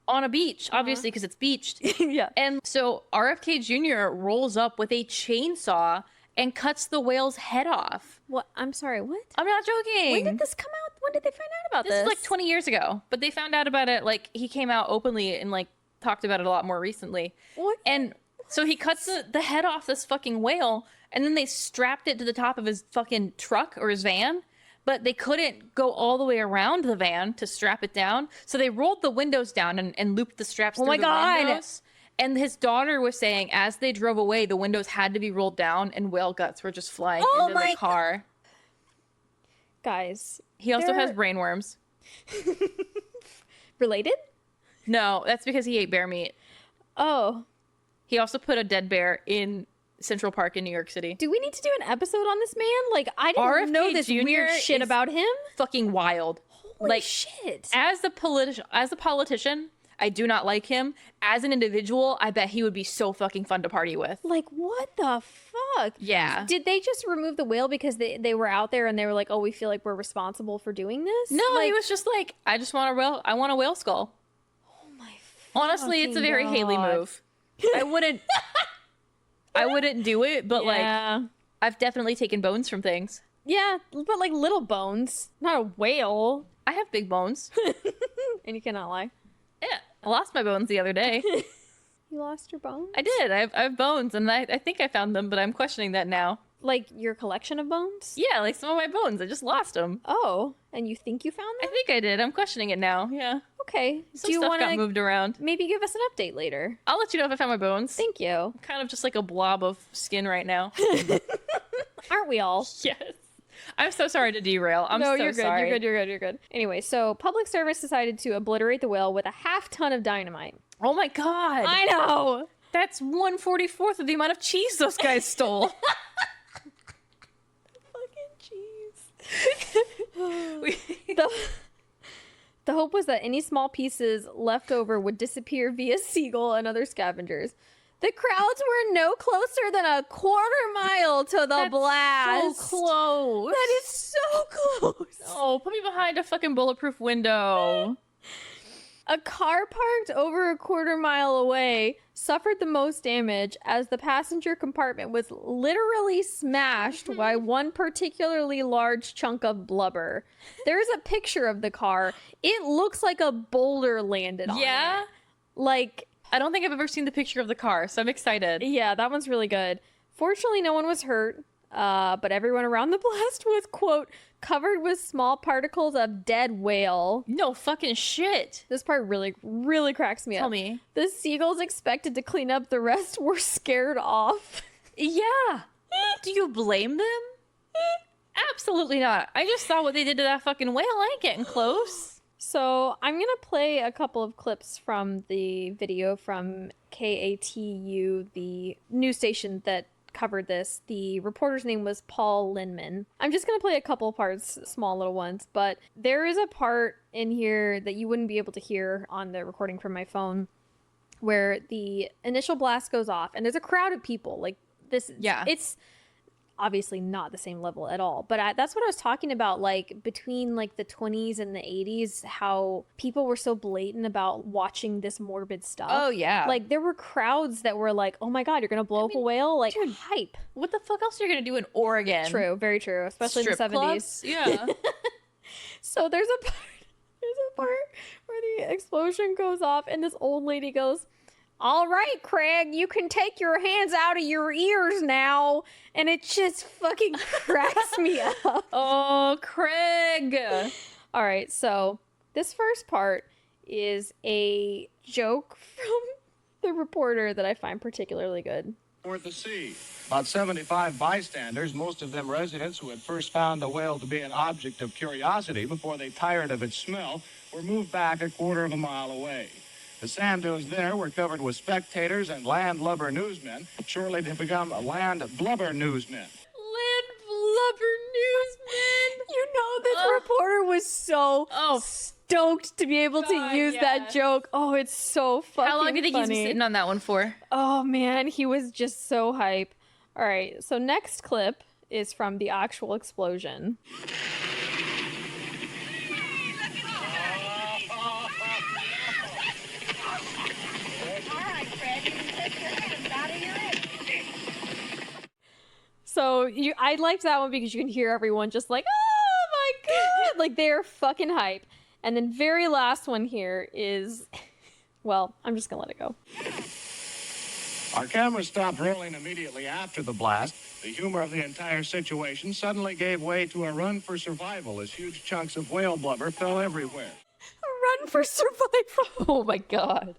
on a beach, obviously, because it's beached. Yeah. And so RFK Jr. rolls up with a chainsaw and cuts the whale's head off. What? I'm sorry, what? I'm not joking. When did this come out? When did they find out about this? This is like 20 years ago. But they found out about it, like, he came out openly and, like, talked about it a lot more recently. What? And so he cuts the head off this fucking whale, and then they strapped it to the top of his fucking truck or his van. But they couldn't go all the way around the van to strap it down. So they rolled the windows down and looped the straps through the windows. And his daughter was saying as they drove away, the windows had to be rolled down and whale guts were just flying into the car. Guys. He also has brainworms. Related? No, that's because he ate bear meat. Oh. He also put a dead bear in Central Park in New York City. Do we need to do an episode on this man? Like, I didn't RFK know this Jr. weird shit about him. Fucking wild. Holy like shit. As a politician, I do not like him. As an individual, I bet he would be so fucking fun to party with. Like, what the fuck? Yeah. Did they just remove the whale because they were out there and they were like, oh, we feel like we're responsible for doing this? No, like, he was just like, I want a whale skull. Oh my. Honestly, it's a very God. Haley move. I wouldn't do it, but like, I've definitely taken bones from things. Yeah, but like little bones, not a whale. I have big bones. And you cannot lie. Yeah, I lost my bones the other day. You lost your bones? I did. I have bones, and I think I found them, but I'm questioning that now. Like your collection of bones? Yeah, like some of my bones. I just lost them. Oh, and you think you found them? I think I did. I'm questioning it now. Yeah. Okay. Some stuff got moved around. Maybe give us an update later? I'll let you know if I found my bones. Thank you. I'm kind of just like a blob of skin right now. Aren't we all? Yes. I'm so sorry to derail. No, you're good. You're good. Anyway, so Public Service decided to obliterate the whale with a half-ton of dynamite. Oh my god. I know. That's 1/44 of the amount of cheese those guys stole. Fucking cheese. The hope was that any small pieces left over would disappear via seagull and other scavengers. The crowds were no closer than a quarter-mile to the blast. So close. That is so close. Oh, put me behind a fucking bulletproof window. A car parked over a quarter-mile away suffered the most damage as the passenger compartment was literally smashed by one particularly large chunk of blubber. There's a picture of the car. It looks like a boulder landed on it. Like, I don't think I've ever seen the picture of the car, so I'm excited. Yeah, that one's really good. Fortunately, no one was hurt, but everyone around the blast was, quote, covered with small particles of dead whale. No fucking shit. This part really, really cracks me up. Tell me. The seagulls expected to clean up the rest were scared off. Yeah. Do you blame them? Absolutely not. I just saw what they did to that fucking whale. I ain't getting close. So I'm going to play a couple of clips from the video from KATU, the news station that covered this. The reporter's name was Paul Linman. I'm just going to play a couple parts, small little ones, but there is a part in here that you wouldn't be able to hear on the recording from my phone where the initial blast goes off and there's a crowd of people. Like this, it's obviously not the same level at all, but that's what I was talking about, like between like the 20s and the 80s, how people were so blatant about watching this morbid stuff. Oh yeah, like there were crowds that were like, oh my god, you're gonna blow up a whale, like, dude, hype. What the fuck else are you gonna do in Oregon? True, very true, especially Strip in the 70s clubs? Yeah. So there's a part where the explosion goes off and this old lady goes, all right, Craig, you can take your hands out of your ears now. And it just fucking cracks me up. Oh, Craig. All right, so this first part is a joke from the reporter that I find particularly good. Toward the sea. About 75 bystanders, most of them residents who had first found the whale to be an object of curiosity before they tired of its smell, were moved back a quarter of a mile away. The sand dunes there were covered with spectators and landlubber newsmen, shortly to become land blubber newsmen. Land blubber newsmen! You know, this reporter was so stoked to be able to use that joke. Oh, it's so fucking funny. How long do you think he's been sitting on that one for? Oh, man, he was just so hype. All right, so next clip is from the actual explosion. So I liked that one because you can hear everyone just like, oh my god, like they're fucking hype. And then very last one here is, well, I'm just gonna let it go. Our camera stopped rolling immediately after the blast. The humor of the entire situation suddenly gave way to a run for survival as huge chunks of whale blubber fell everywhere. A run for survival. Oh my god.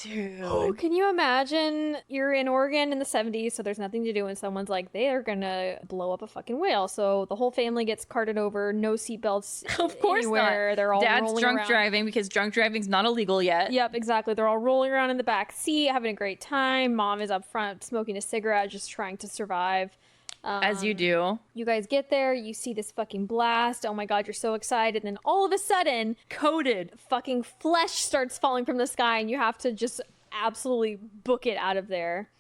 Dude. Oh, can you imagine you're in Oregon in the 70s, so there's nothing to do, and someone's like, they are gonna blow up a fucking whale. So the whole family gets carted over, no seatbelts of course anywhere. Not. They're all Dad's rolling drunk around. driving because drunk driving's not illegal yet. Yep, exactly. They're all rolling around in the back seat, having a great time. Mom is up front smoking a cigarette, just trying to survive. As you do. You guys get there, you see this fucking blast. Oh my god, you're so excited. And then all of a sudden, coated fucking flesh starts falling from the sky, and you have to just absolutely book it out of there.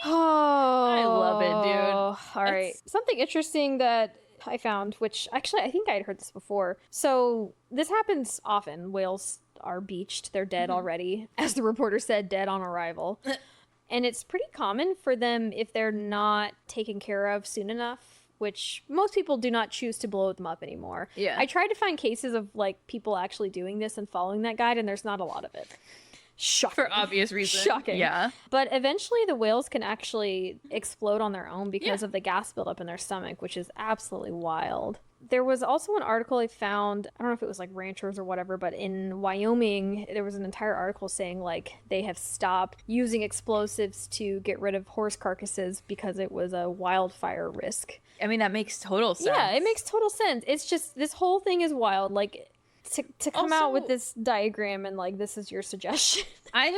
Oh, I love it, dude. All right. Something interesting that I found, which actually I think I had heard this before. So this happens often. Whales are beached. They're dead already. As the reporter said, dead on arrival. And it's pretty common for them if they're not taken care of soon enough, which most people do not choose to blow them up anymore. Yeah. I tried to find cases of like people actually doing this and following that guide, and there's not a lot of it. Shocking. For obvious reasons. Shocking. Yeah. But eventually the whales can actually explode on their own because of the gas buildup in their stomach, which is absolutely wild. There was also an article I found, I don't know if it was like ranchers or whatever, but in Wyoming, there was an entire article saying like they have stopped using explosives to get rid of horse carcasses because it was a wildfire risk. I mean, that makes total sense. Yeah, it makes total sense. It's just, this whole thing is wild. Like, to come Also, out with this diagram and like, this is your suggestion. I'm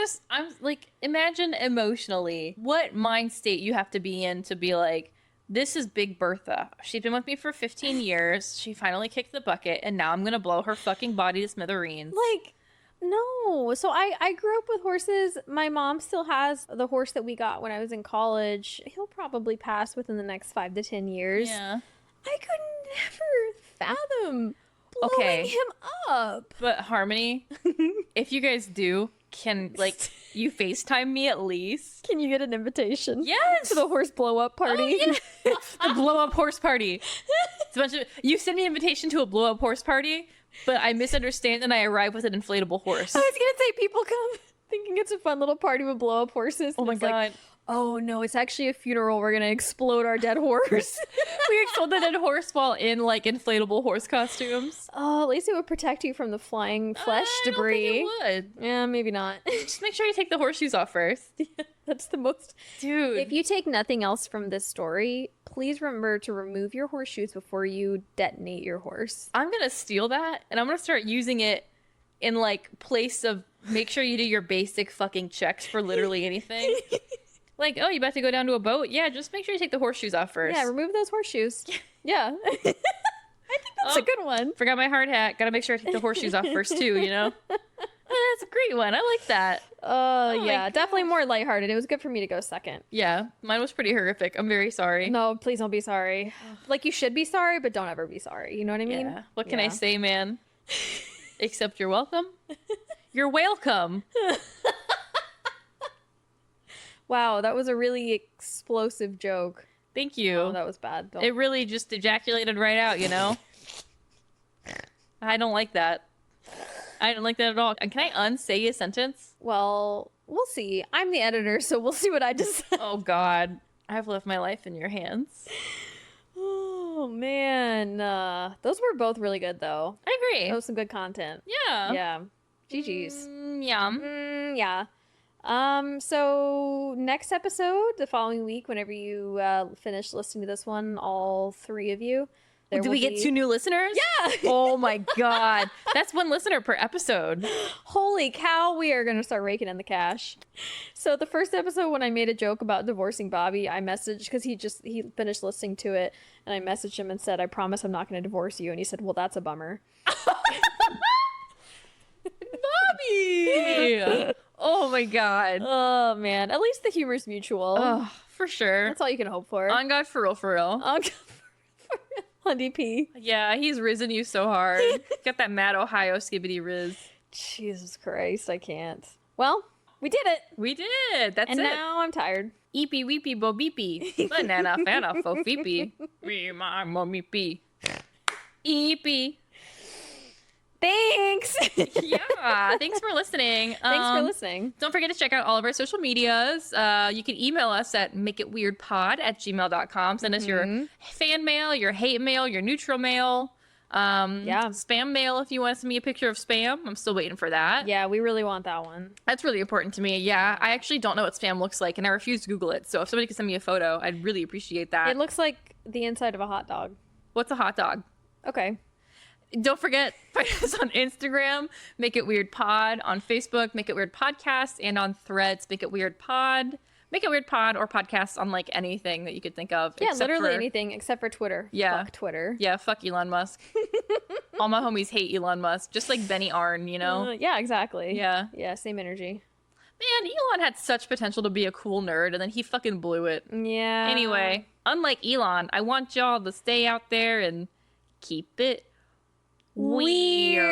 like, imagine emotionally what mind state you have to be in to be like, this is Big Bertha. She's been with me for 15 years. She finally kicked the bucket, and now I'm going to blow her fucking body to smithereens. Like, no. So I grew up with horses. My mom still has the horse that we got when I was in college. He'll probably pass within the next 5 to 10 years. Yeah. I could never fathom blowing him up. But Harmony, if you guys do, can, like, you FaceTime me at least? Can you get an invitation? Yes! To the horse blow-up party? Oh, yeah. The blow-up horse party. It's a bunch of, you send me an invitation to a blow-up horse party, but I misunderstand and I arrive with an inflatable horse. I was gonna say, people come thinking it's a fun little party with blow-up horses. Oh my it's god. Like, Oh no, it's actually a funeral. We're gonna explode our dead horse. We explode the dead horse while in like inflatable horse costumes. Oh, at least it would protect you from the flying flesh debris. I don't think it would. Yeah, maybe not. Just make sure you take the horseshoes off first. That's the most. Dude. If you take nothing else from this story, please remember to remove your horseshoes before you detonate your horse. I'm gonna steal that and I'm gonna start using it in like place of make sure you do your basic fucking checks for literally anything. Like, oh, you about to go down to a boat? Yeah, just make sure you take the horseshoes off first. Yeah, remove those horseshoes. Yeah. I think that's a good one. Forgot my hard hat. Gotta make sure I take the horseshoes off first too, you know? That's a great one. I like that. Yeah, definitely more lighthearted. It was good for me to go second. Yeah, mine was pretty horrific. I'm very sorry. No, please don't be sorry. Like, you should be sorry, but don't ever be sorry. You know what I mean? Yeah. What can I say, man? Except you're welcome. You're welcome. Wow, that was a really explosive joke. Thank you. Oh, that was bad. Don't... It really just ejaculated right out, you know? I don't like that. I don't like that at all. Can I unsay a sentence? Well, we'll see. I'm the editor, so we'll see what I decide. Oh, God. I've left my life in your hands. Oh, man. Those were both really good, though. I agree. That was some good content. Yeah. Yeah. GG's. Yum. Yeah. So next episode, the following week, whenever you finish listening to this one, all three of you. Do we get 2 new listeners? Yeah. Oh my God. That's 1 listener per episode. Holy cow, we are going to start raking in the cash. So the first episode, when I made a joke about divorcing Bobby, I messaged, because he finished listening to it, and I messaged him and said, I promise I'm not going to divorce you. And he said, well, that's a bummer. Bobby! Oh my God. Oh, man. At least the humor's mutual. Oh, for sure. That's all you can hope for. On God, for real, for real. On God, for real. On DP. Yeah, he's risen you so hard. Got that mad Ohio skibbity riz. Jesus Christ, I can't. Well, we did it. We did. That's and it. now I'm tired. Eepy weepy bo beepy. Banana fana fo feepy. Me my mommy pee. Eepy. Thanks. Yeah. Thanks for listening. Thanks for listening. Don't forget to check out all of our social medias. You can email us at makeitweirdpod@gmail.com. Send us your fan mail, your hate mail, your neutral mail. Spam mail if you want to send me a picture of spam. I'm still waiting for that. Yeah, we really want that one. That's really important to me. Yeah, I actually don't know what spam looks like, and I refuse to Google it. So if somebody could send me a photo, I'd really appreciate that. It looks like the inside of a hot dog. What's a hot dog? Okay. Don't forget, find us on Instagram, Make It Weird Pod, on Facebook, Make It Weird Podcast, and on Threads, Make It Weird Pod. Make It Weird Pod or podcast on like anything that you could think of. Yeah, literally anything except for Twitter. Yeah. Fuck Twitter. Yeah, fuck Elon Musk. All my homies hate Elon Musk, just like Benny Arn, you know? Yeah, exactly. Yeah. Yeah, same energy. Man, Elon had such potential to be a cool nerd, and then he fucking blew it. Yeah. Anyway, unlike Elon, I want y'all to stay out there and keep it weird.